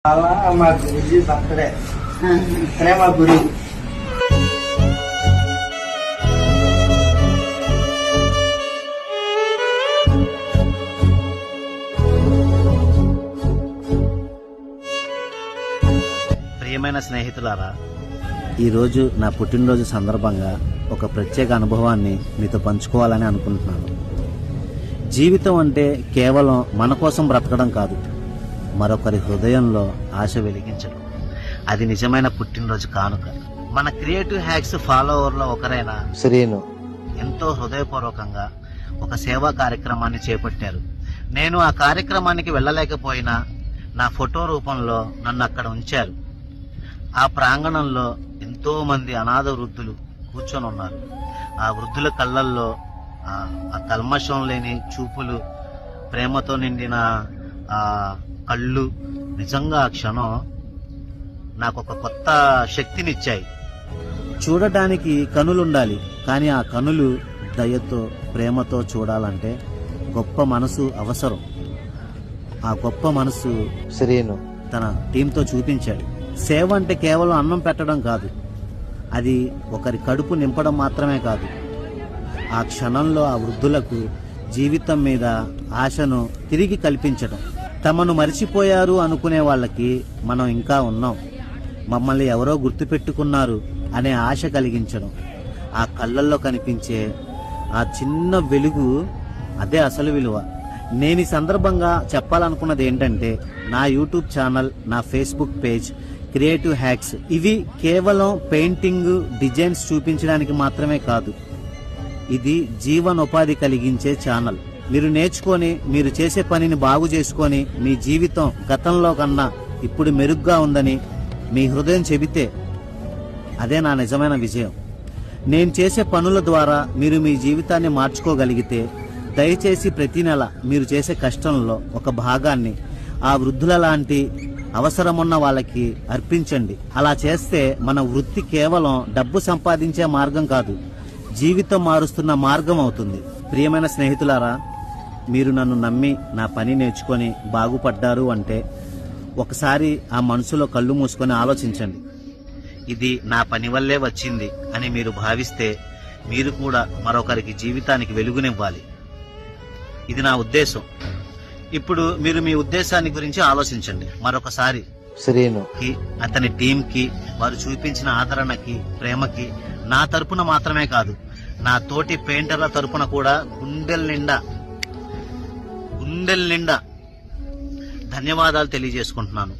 అలా మా గురుజీ బర్త్డే ఇక్కడే మా గురువు. ప్రియమైన స్నేహితులారా, ఈరోజు నా పుట్టినరోజు సందర్భంగా ఒక ప్రత్యేక అనుభవాన్ని మీతో పంచుకోవాలని అనుకుంటున్నాను. జీవితం అంటే కేవలం మన కోసం బ్రతకడం కాదు, మరొకరి హృదయంలో ఆశ వెలిగించడం. అది నిజమైన పుట్టినరోజు కానుక. మన క్రియేటివ్ హ్యాక్స్ ఫాలోవర్లో ఒకరైన శ్రీను ఎంతో హృదయపూర్వకంగా ఒక సేవా కార్యక్రమాన్ని చేపట్టారు. నేను ఆ కార్యక్రమానికి వెళ్ళలేకపోయినా నా ఫోటో రూపంలో నన్ను అక్కడ ఉంచారు. ఆ ప్రాంగణంలో ఎంతో మంది అనాథ వృద్ధులు కూర్చొని ఉన్నారు. ఆ వృద్ధుల కళ్ళల్లో ఆ కల్మషం లేని చూపులు, ప్రేమతో నిండిన ఆ కళ్ళు నిజంగా ఆ క్షణం నాకు ఒక కొత్త శక్తినిచ్చాయి. చూడటానికి కనులుండాలి, కానీ ఆ కనులు దయతో ప్రేమతో చూడాలంటే గొప్ప మనసు అవసరం. ఆ గొప్ప మనసు శ్రీను తన టీంతో చూపించాడు. సేవ అంటే కేవలం అన్నం పెట్టడం కాదు, అది ఒకరి కడుపు నింపడం మాత్రమే కాదు, ఆ క్షణంలో ఆ వృద్ధులకు జీవితం మీద ఆశను తిరిగి కల్పించడం. తమను మరిచిపోయారు అనుకునే వాళ్ళకి మనం ఇంకా ఉన్నాం, మమ్మల్ని ఎవరో గుర్తుపెట్టుకున్నారు అనే ఆశ కలిగించడం. ఆ కళ్ళల్లో కనిపించే ఆ చిన్న వెలుగు, అదే అసలు విలువ. నేను ఈ సందర్భంగా చెప్పాలనుకున్నది ఏంటంటే, నా యూట్యూబ్ ఛానల్, నా ఫేస్బుక్ పేజ్ క్రియేటివ్ హ్యాక్స్, ఇవి కేవలం పెయింటింగ్ డిజైన్స్ చూపించడానికి మాత్రమే కాదు, ఇది జీవనోపాధి కలిగించే ఛానల్. మీరు నేర్చుకొని, మీరు చేసే పనిని బాగు చేసుకొని, మీ జీవితం గతంలో కన్నా ఇప్పుడు మెరుగ్గా ఉందని మీ హృదయం చెబితే అదే నా నిజమైన విజయం. నేను చేసే పనుల ద్వారా మీరు మీ జీవితాన్ని మార్చుకోగలిగితే, దయచేసి ప్రతి నెల మీరు చేసే కష్టంలో ఒక భాగాన్ని ఆ వృద్ధుల లాంటి అవసరమున్న వాళ్ళకి అర్పించండి. అలా చేస్తే మన వృత్తి కేవలం డబ్బు సంపాదించే మార్గం కాదు, జీవితం మారుస్తున్న మార్గం అవుతుంది. ప్రియమైన స్నేహితులారా, మీరు నన్ను నమ్మి నా పని నేర్చుకొని బాగుపడ్డారు అంటే ఒకసారి ఆ మనసులో కళ్ళు మూసుకొని ఆలోచించండి. ఇది నా పని వల్లే వచ్చింది అని మీరు భావిస్తే మీరు కూడా మరొకరికి జీవితానికి వెలుగునివ్వాలి. ఇది నా ఉద్దేశం. ఇప్పుడు మీరు మీ ఉద్దేశాన్ని గురించి ఆలోచించండి. మరొకసారి శ్రీనుకి, అతని టీంకి, వారు చూపించిన ఆదరణకి, ప్రేమకి నా తరపున మాత్రమే కాదు, నా తోటి పెయింటర్ల తరపున కూడా గుండెల నిండా ధన్యవాదాలు తెలియజేసుకుంటున్నాను.